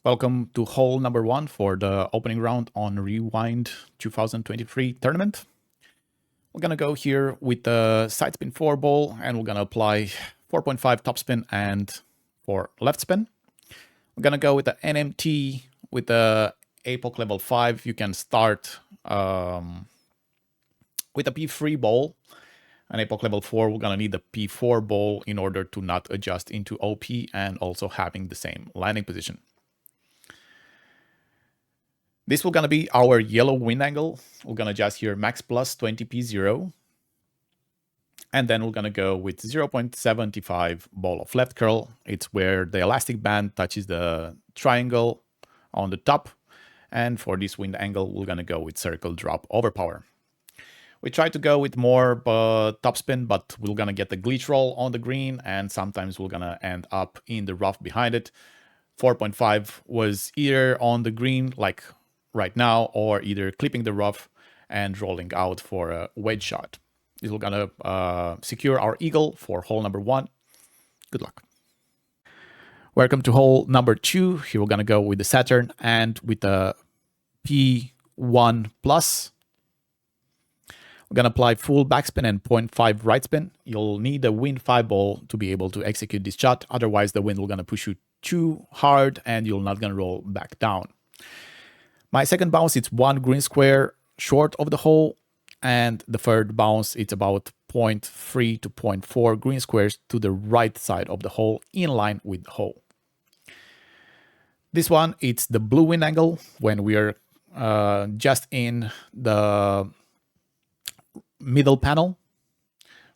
Welcome to hole number 1 for the opening round on Rewind 2023 tournament. We're gonna go here with the side spin 4 ball and we're gonna apply 4.5 topspin and 4 left spin. We're gonna go with the NMT with the APOC level 5. You can start with a P3 ball. An APOC level 4, we're gonna need the P4 ball in order to not adjust into OP and also having the same landing position. This will gonna be our yellow wind angle. We're gonna adjust here max plus 20p0. And then we're gonna go with 0.75 ball of left curl. It's where the elastic band touches the triangle on the top. And for this wind angle, we're gonna go with circle drop overpower. We try to go with more topspin, but we're gonna get the glitch roll on the green, and sometimes we're gonna end up in the rough behind it. 4.5 was either on the green, like right now, or either clipping the rough and rolling out for a wedge shot. This will gonna secure our eagle for hole number 1. Good luck. Welcome to hole number 2. Here we're gonna go with the Saturn and with the P1 plus. We're gonna apply full backspin and 0.5 right spin. You'll need a wind 5 ball to be able to execute this shot. Otherwise, the wind will gonna push you too hard and you're not gonna roll back down. My second bounce, it's 1 green square short of the hole, and the third bounce, it's about 0.3 to 0.4 green squares to the right side of the hole, in line with the hole. This one, it's the blue wind angle when we are just in the middle panel.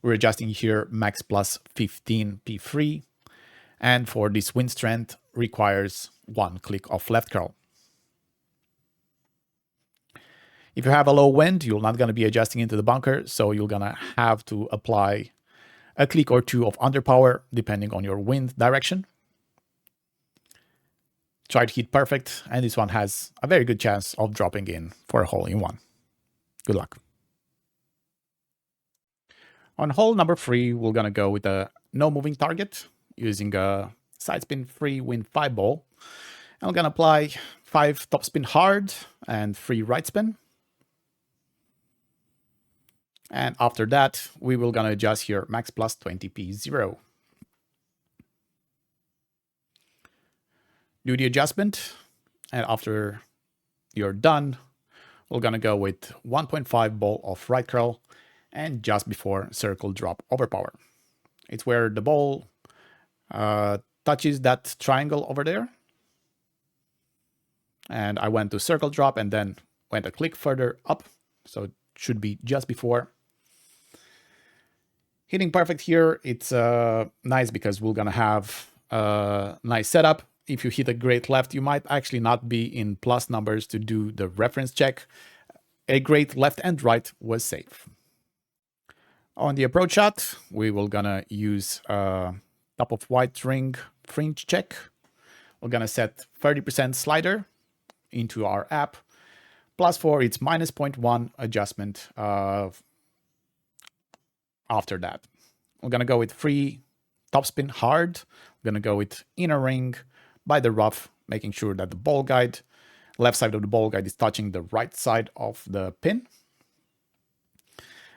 We're adjusting here max plus 15 P3, and for this wind strength requires 1 click of left curl. If you have a low wind, you're not going to be adjusting into the bunker, so you're going to have to apply a click or 2 of underpower depending on your wind direction. Try to hit perfect, and this one has a very good chance of dropping in for a hole in 1. Good luck. On hole number 3, we're going to go with a no moving target using a side spin 3 wind 5 ball. And we're going to apply 5 topspin hard and 3 right spin. And after that, we will gonna adjust here max plus 20p0. Do the adjustment, and after you're done, we're gonna go with 1.5 ball of right curl and just before circle drop overpower. It's where the ball touches that triangle over there. And I went to circle drop and then went a click further up, so it should be just before. Hitting perfect here, it's nice because we're gonna have a nice setup. If you hit a great left, you might actually not be in plus numbers to do the reference check. A great left and right was safe. On the approach shot, we will gonna use top of white ring fringe check. We're gonna set 30% slider into our app. Plus 4, it's minus 0.1 adjustment after that. We're gonna go with 3 topspin hard. We're gonna go with inner ring by the rough, making sure that the ball guide, left side of the ball guide is touching the right side of the pin.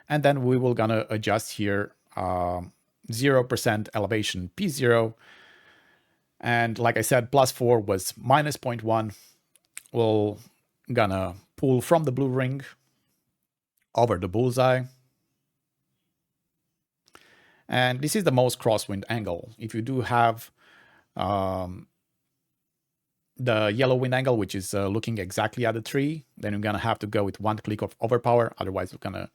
And then we will gonna adjust here 0% elevation P0. And like I said, plus 4 was minus 0.1. We're gonna pull from the blue ring over the bullseye. And this is the most crosswind angle. If you do have the yellow wind angle, which is looking exactly at the tree, then you're gonna have to go with 1 click of overpower. Otherwise, we're gonna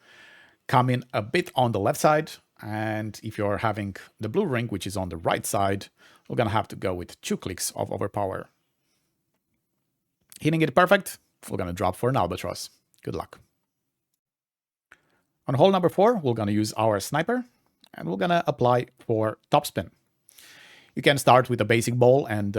come in a bit on the left side. And if you're having the blue ring, which is on the right side, we're gonna have to go with 2 clicks of overpower. Hitting it perfect, we're gonna drop for an albatross. Good luck. On hole number 4, we're gonna use our sniper, and we're gonna apply for topspin. You can start with a basic ball and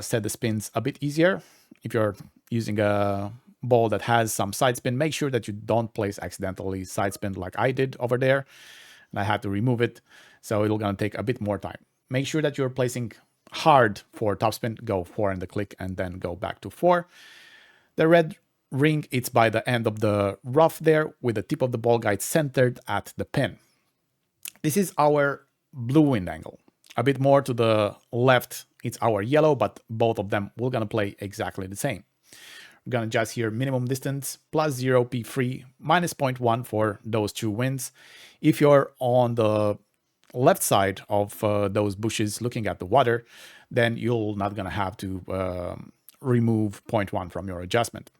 set the spins a bit easier. If you're using a ball that has some side spin, make sure that you don't place accidentally side spin like I did over there. And I had to remove it, so it'll gonna take a bit more time. Make sure that you're placing hard for topspin, go 4 in the click and then go back to 4. The red ring, it's by the end of the rough there with the tip of the ball guide centered at the pin. This is our blue wind angle. A bit more to the left, it's our yellow, but both of them we're gonna play exactly the same. We're gonna adjust here minimum distance plus 0 P free minus 0.1 for those two winds. If you're on the left side of those bushes looking at the water, then you're not gonna have to remove 0.1 from your adjustment.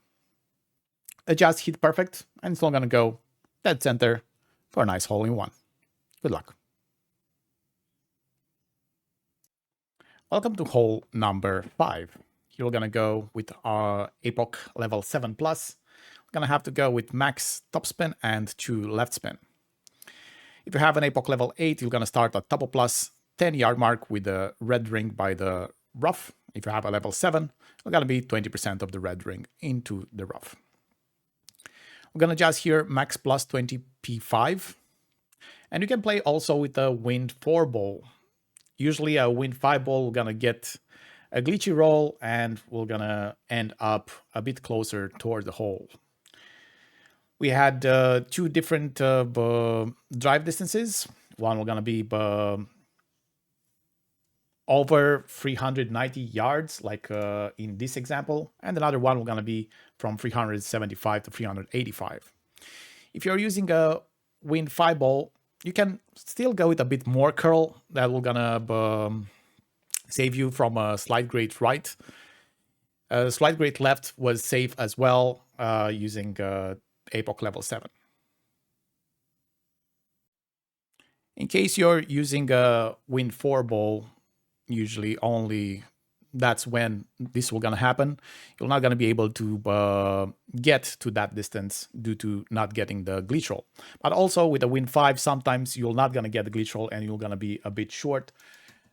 Adjust hit perfect, and it's all gonna go dead center for a nice hole in one. Good luck. Welcome to hole number 5. Here we're gonna go with our Epoch level 7+. We're gonna have to go with max topspin and 2 left spin. If you have an Epoch level 8, you're gonna start at top plus 10-yard mark with the red ring by the rough. If you have a level 7, you're gonna be 20% of the red ring into the rough. We're gonna adjust here max plus 20 P5. And you can play also with a wind 4 ball. Usually a wind 5 ball, we're gonna get a glitchy roll and we're gonna end up a bit closer toward the hole. We had 2 different drive distances. One we're gonna be over 390 yards, like in this example, and another one we're gonna be from 375 to 385. If you're using a wind 5 ball, you can still go with a bit more curl. That will gonna save you from a slight grade right. Slight grade left was safe as well using Epoch level 7. In case you're using a wind 4 ball, usually only that's when this will gonna happen. You're not gonna be able to get to that distance due to not getting the glitch roll. But also with a wind 5, sometimes you're not gonna get the glitch roll and you're gonna be a bit short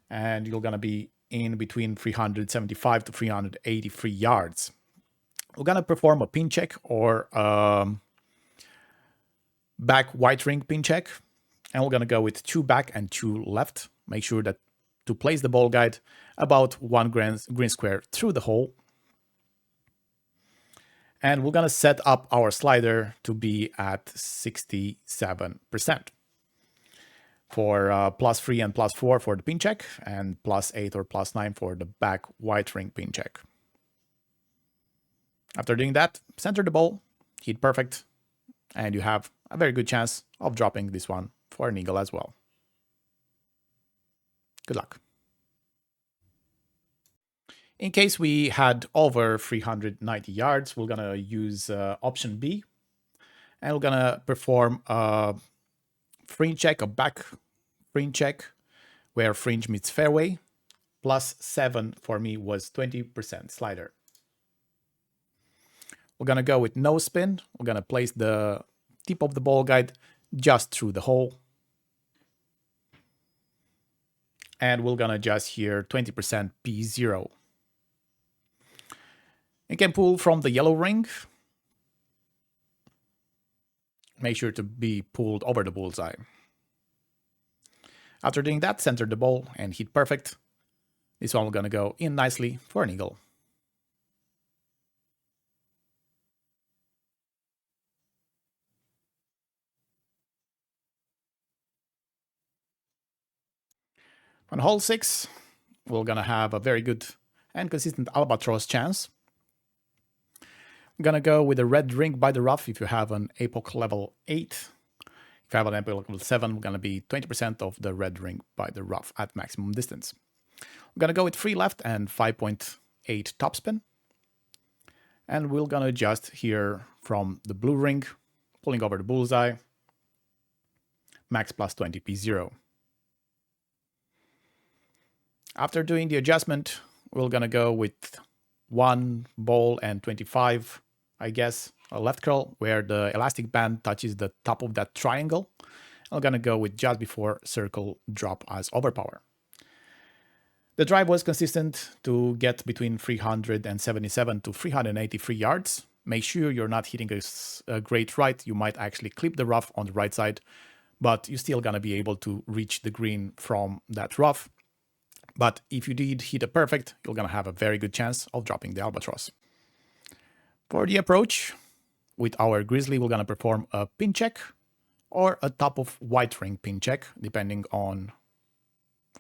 and you're gonna be in between 375 to 383 yards. We're gonna perform a pin check or back white ring pin check, and we're gonna go with 2 back and 2 left. Make sure that to place the ball guide about 1 green square through the hole. And we're gonna set up our slider to be at 67%. For +3 and +4 for the pin check, and +8 or +9 for the back white ring pin check. After doing that, center the ball, hit perfect, and you have a very good chance of dropping this one for an eagle as well. Good luck. In case we had over 390 yards, we're gonna use option B, and we're gonna perform a fringe check, a back fringe check, where fringe meets fairway. +7 for me was 20% slider. We're gonna go with no spin. We're gonna place the tip of the ball guide just through the hole. And we're gonna adjust here 20% P0. You can pull from the yellow ring. Make sure to be pulled over the bullseye. After doing that, center the ball and hit perfect. This one we're gonna go in nicely for an eagle. On hole 6, we're gonna have a very good and consistent albatross chance. I'm gonna go with a red ring by the rough if you have an Epoch level 8. If you have an Epoch level 7, we're gonna be 20% of the red ring by the rough at maximum distance. I'm gonna go with 3 left and 5.8 topspin. And we're gonna adjust here from the blue ring, pulling over the bullseye, max +20 P0. After doing the adjustment, we're gonna go with 1 ball and 25, I guess, a left curl, where the elastic band touches the top of that triangle. I'm gonna go with just before circle drop as overpower. The drive was consistent to get between 377 to 383 yards. Make sure you're not hitting a great right. You might actually clip the rough on the right side, but you're still gonna be able to reach the green from that rough. But if you did hit a perfect, you're going to have a very good chance of dropping the albatross. For the approach, with our grizzly, we're going to perform a pin check or a top of white ring pin check, depending on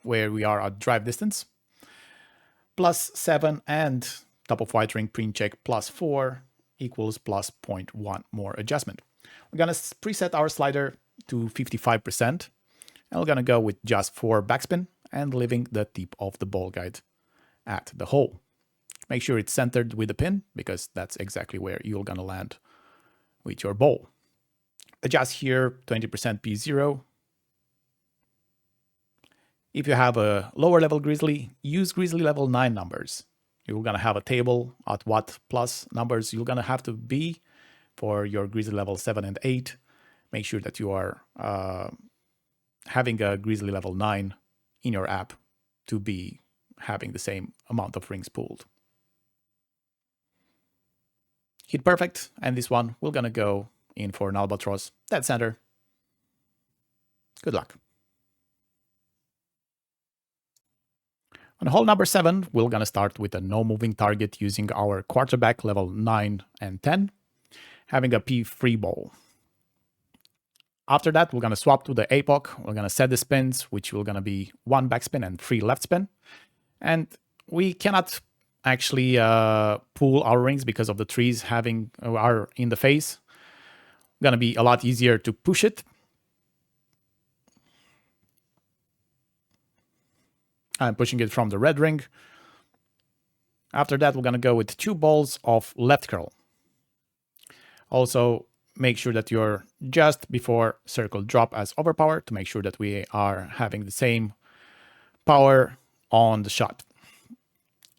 where we are at drive distance. +7 and top of white ring pin check +4 equals +0.1 more adjustment. We're going to preset our slider to 55%, and we're going to go with just 4 backspin and leaving the tip of the ball guide at the hole. Make sure it's centered with the pin, because that's exactly where you're going to land with your ball. Adjust here 20% P0. If you have a lower level grizzly, use grizzly level 9 numbers. You're going to have a table at what plus numbers you're going to have to be for your grizzly level 7 and 8. Make sure that you are having a grizzly level 9 in your app to be having the same amount of rings pulled. Hit perfect, and this one we're gonna go in for an albatross, dead center. Good luck. On hole number 7, we're gonna start with a no moving target using our quarterback level 9 and 10, having a P3 ball. After that, we're gonna swap to the APOC. We're gonna set the spins, which will gonna be 1 backspin and 3 left spin. And we cannot actually pull our rings because of the trees are in the face. Gonna be a lot easier to push it. I'm pushing it from the red ring. After that, we're gonna go with 2 balls of left curl. Also, make sure that you're just before circle drop as overpower to make sure that we are having the same power on the shot.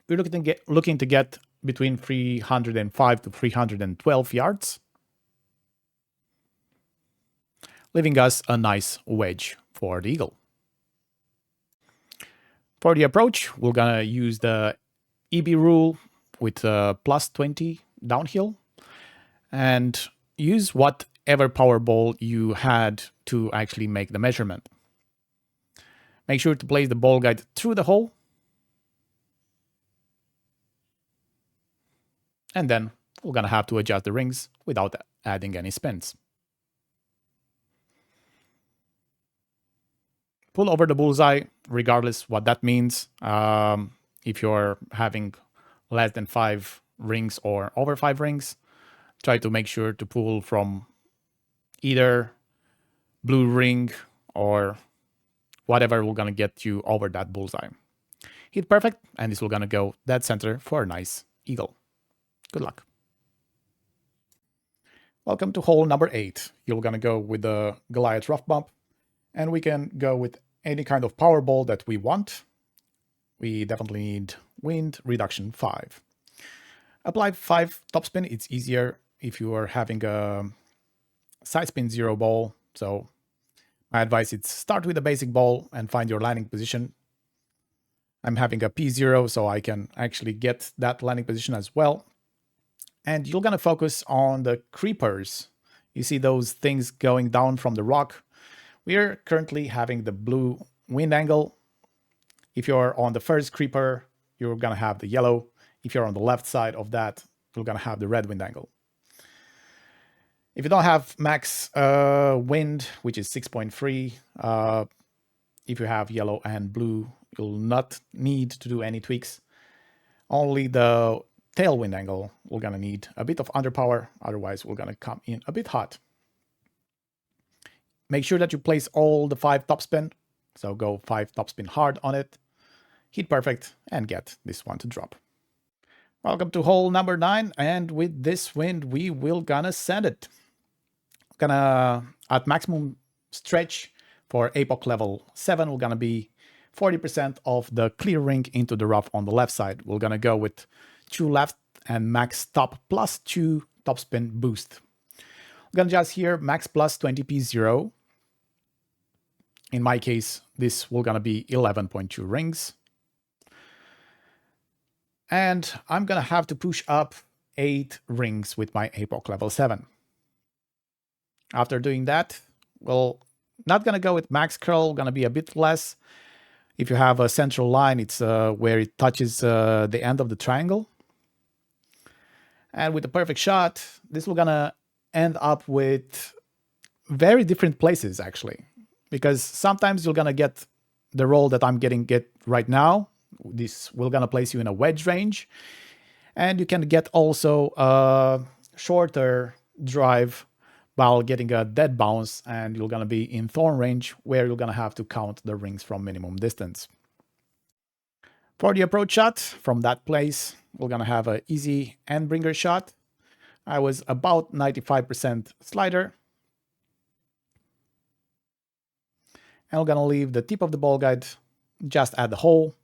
We're looking to get between 305 to 312 yards, leaving us a nice wedge for the eagle. For the approach, we're gonna use the EB rule with +20 downhill and use whatever power ball you had to actually make the measurement. Make sure to place the ball guide through the hole, and then we're gonna have to adjust the rings without adding any spins. Pull over the bullseye, regardless what that means. If you're having less than 5 rings or over 5 rings, try to make sure to pull from either blue ring or whatever will gonna get you over that bullseye. Hit perfect, and this will gonna go dead center for a nice eagle. Good luck. Welcome to hole number 8. You're gonna go with the Goliath rough bump, and we can go with any kind of power ball that we want. We definitely need wind reduction 5. Apply 5 topspin. It's easier if you are having a side spin 0 ball. So my advice is start with a basic ball and find your landing position. I'm having a P0, so I can actually get that landing position as well. And you're gonna focus on the creepers. You see those things going down from the rock. We are currently having the blue wind angle. If you're on the first creeper, you're gonna have the yellow. If you're on the left side of that, you're gonna have the red wind angle. If you don't have max wind, which is 6.3, if you have yellow and blue, you'll not need to do any tweaks. Only the tailwind angle, we're gonna need a bit of underpower, otherwise we're gonna come in a bit hot. Make sure that you place all the 5 topspin, so go 5 topspin hard on it, hit perfect, and get this one to drop. Welcome to hole number 9, and with this wind, we will gonna send it. Gonna, at maximum stretch for APOC level 7, we're gonna be 40% of the clear ring into the rough on the left side. We're gonna go with 2 left and max top +2 topspin boost. We're gonna just here max +20 P0. In my case, this will gonna be 11.2 rings. And I'm gonna have to push up 8 rings with my APOC level 7. After doing that, well, not gonna go with max curl, gonna be a bit less. If you have a central line, it's where it touches the end of the triangle. And with a perfect shot, this will gonna end up with very different places actually, because sometimes you're gonna get the roll that I'm getting right now. This will gonna place you in a wedge range, and you can get also a shorter drive while getting a dead bounce, and you're gonna be in thorn range where you're gonna have to count the rings from minimum distance. For the approach shot from that place, we're gonna have an easy end bringer shot. I was about 95% slider. And we're gonna leave the tip of the ball guide just at the hole.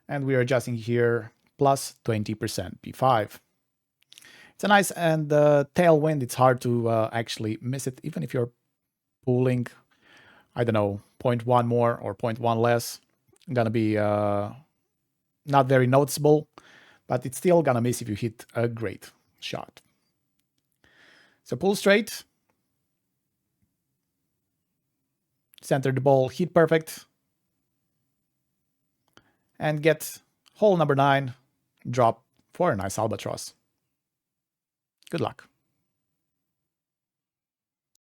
And we're adjusting here plus 20% P5. It's a nice and tailwind. It's hard to actually miss it, even if you're pulling, I don't know, 0.1 more or 0.1 less. Gonna be not very noticeable, but it's still gonna miss if you hit a great shot. So pull straight, center the ball, hit perfect, and get hole number 9, drop for a nice albatross. Good luck.